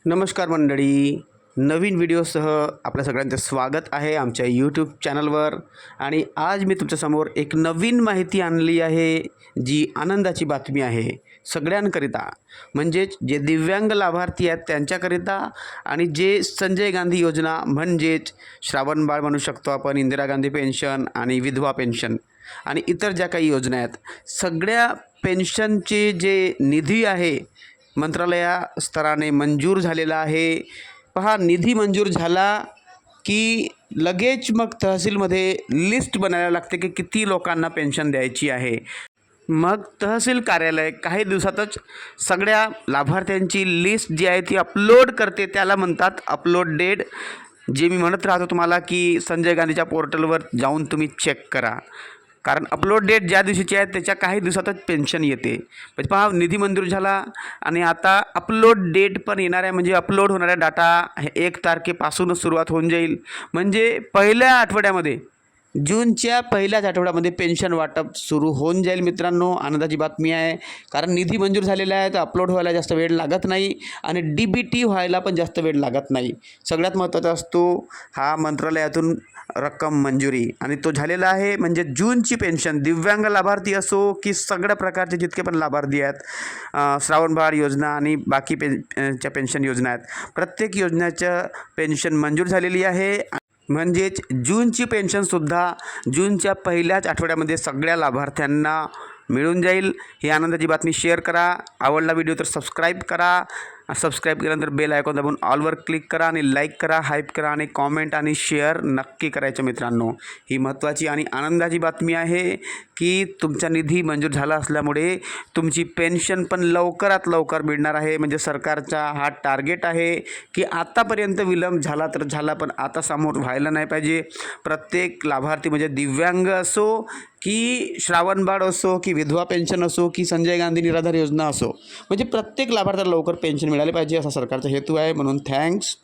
नमस्कार मंडळी, नवीन व्हिडिओसह आपल्या सगळ्यांचं स्वागत आहे आमच्या यूट्यूब चॅनलवर. आणि आज मी तुमच्यासमोर एक नवीन माहिती आणली आहे, जी आनंदाची बातमी आहे सगळ्यांकरिता. म्हणजेच जे दिव्यांग लाभार्थी आहेत त्यांच्याकरिता आणि जे संजय गांधी योजना म्हणजेच श्रावण बाळ म्हणू शकतो आपण, इंदिरा गांधी पेन्शन आणि विधवा पेन्शन आणि इतर ज्या काही योजना आहेत, सगळ्या पेन्शनचे जे निधी आहे मंत्रालया स्तराने मंजूर झालेला आहे. पहा, निधी मंजूर झाला की लगेच मग तहसीलमध्ये लिस्ट बनायला लागते की किती लोकांना पेन्शन द्यायची आहे. मग तहसील कार्यालय काही दिवसातच सगळ्या लाभार्थ्यांची लिस्ट जी आहे ती अपलोड करते. त्याला म्हणतात अपलोड डेट. जे मी म्हणत राहतो तुम्हाला की संजय गांधीच्या पोर्टलवर जाऊन तुम्ही चेक करा, कारण अपलोड डेट ज्या दिवशीची आहे त्याच्या काही दिवसातच पेन्शन येते. म्हणजे पहा, निधी मंजूर झाला आणि आता अपलोड डेट पण येणार आहे. म्हणजे अपलोड होणाऱ्या डाटा 1 तारखेपासूनच सुरुवात होऊन जाईल. म्हणजे पहिल्या आठवड्यामध्ये, जूनच्या पहिल्याच आठवड्यामध्ये पेन्शन वाटप सुरू होऊन जाईल. मित्रांनो, आनंदाची बातमी आहे, कारण निधी मंजूर झालेला आहे तर अपलोड व्हायला जास्त वेळ लागत नाही आणि DBT व्हायला पण जास्त वेळ लागत नाही. सगळ्यात महत्त्वाचा असतो हा मंत्रालयातून रक्कम मंजुरी, आणि तो झालेला आहे. म्हणजे जूनची पेन्शन दिव्यांग लाभार्थी असो की सगळ्या प्रकारचे जितके पण लाभार्थी आहेत, श्रावण बाळ योजना आणि बाकी च्या पेन्शन योजना आहेत, प्रत्येक योजनेचं पेन्शन मंजूर झालेली आहे. म्हणजेच जूनची पेन्शनसुद्धा जूनच्या पहिल्याच आठवड्यामध्ये सगळ्या लाभार्थ्यांना मिळून जाईल. ही आनंदाची बातमी शेअर करा. आवडला व्हिडिओ तर सबस्क्राईब करा. सबस्क्राईब केल्यानंतर बेल आयकॉन दाबून ऑलवर क्लिक करा आणि लाईक करा, हाईप करा आणि कॉमेंट आणि शेअर नक्की करायचं. मित्रांनो, ही महत्त्वाची आणि आनंदाची बातमी आहे की तुमचा निधी मंजूर झाला असल्यामुळे तुमची पेन्शन पण लवकरात लवकर मिळणार आहे. म्हणजे सरकारचा हा टार्गेट आहे की आतापर्यंत विलंब झाला तर झाला, पण आता समोर व्हायला नाही पाहिजे. प्रत्येक लाभार्थी म्हणजे दिव्यांग असो की श्रावण बाळ असो की विधवा पेन्शन असो की संजय गांधी निराधार योजना असो, म्हणजे प्रत्येक लाभार्थ्याला लवकर पेन्शन मिळाले पाहिजे असा सरकारचा हेतू आहे. म्हणून थँक्स.